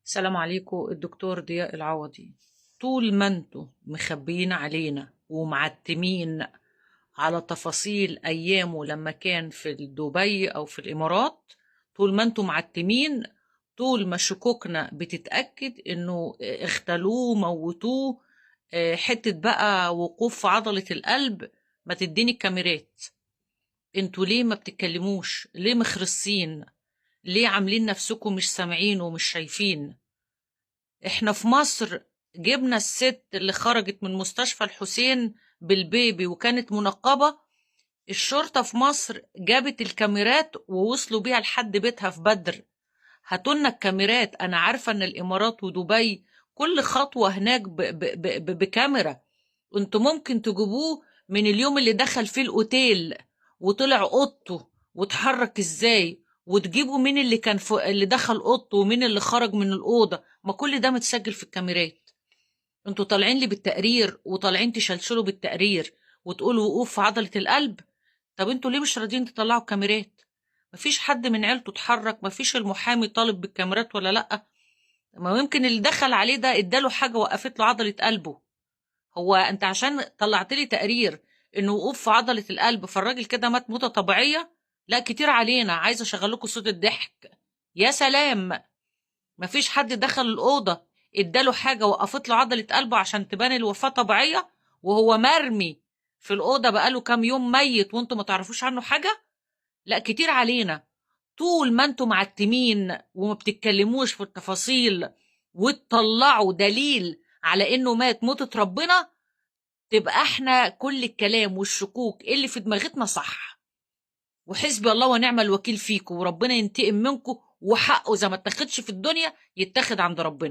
السلام عليكم. الدكتور ضياء العوضي. طول ما انتوا مخبيين علينا ومعتمين على تفاصيل ايامه لما كان في دبي او في الامارات، طول ما انتوا معتمين، طول ما شكوكنا بتتأكد انه اختلوه موتوه. حتة بقى وقوف في عضلة القلب. ما تديني الكاميرات. انتوا ليه ما بتتكلموش؟ ليه مخرصين؟ ليه عاملين نفسكم مش سامعين ومش شايفين؟ احنا في مصر جبنا الست اللي خرجت من مستشفى الحسين بالبيبي وكانت منقبة. الشرطة في مصر جابت الكاميرات ووصلوا بيها لحد بيتها في بدر. هاتولنا الكاميرات. انا عارفة ان الامارات ودبي كل خطوة هناك بكاميرا. انتوا ممكن تجيبوه من اليوم اللي دخل فيه الاوتيل وطلع اوضته واتحرك ازاي، وتجيبوا مين اللي كان اللي دخل اوضته ومين اللي خرج من الاوضه. ما كل ده متسجل في الكاميرات. انتوا طالعين لي بالتقرير وطالعين تشلشلوا بالتقرير وتقولوا وقوف في عضله القلب. طب انتوا ليه مش راضيين تطلعوا الكاميرات؟ مفيش حد من عيلته اتحرك؟ مفيش المحامي طالب بالكاميرات ولا لا؟ ما يمكن اللي دخل عليه ده اداله حاجه وقفت له عضله قلبه. هو انت عشان طلعت لي تقرير انه وقوف في عضلة القلب فالراجل كده مات موتة طبيعية؟ لا، كتير علينا. عايزة اشغل لكم صوت الضحك. يا سلام. مفيش حد دخل الأوضة اداله حاجة وقفت له عضلة قلبه عشان تبان الوفاة طبيعية، وهو مرمي في الأوضة بقاله كام يوم ميت وانتم ما تعرفوش عنه حاجة؟ لا، كتير علينا. طول ما انتم معتمين وما بتتكلموش في التفاصيل وتطلعوا دليل على انه مات موتة ربنا، تبقى احنا كل الكلام والشكوك اللي في دماغتنا صح. وحسبي الله ونعم الوكيل فيكم، وربنا ينتقم منكم، وحقه زي ما اتاخدش في الدنيا يتاخد عند ربنا.